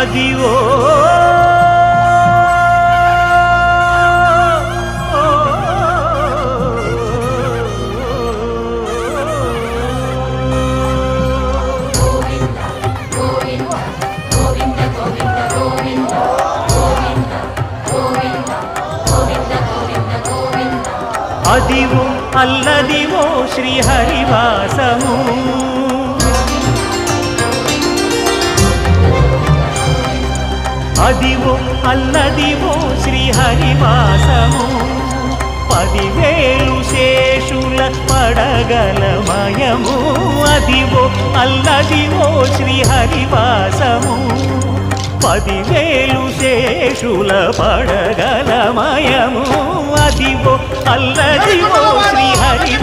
Adivo Adivo Alladivo శ్రీహరివాసము Adivo Alladivo శ్రీహరివాసము 10,000 శేషుల పడగలమయము Adivo Alladivo శ్రీహరివాసము 10,000 శేషుల పడగలమయము Adivo Alladivo Srihari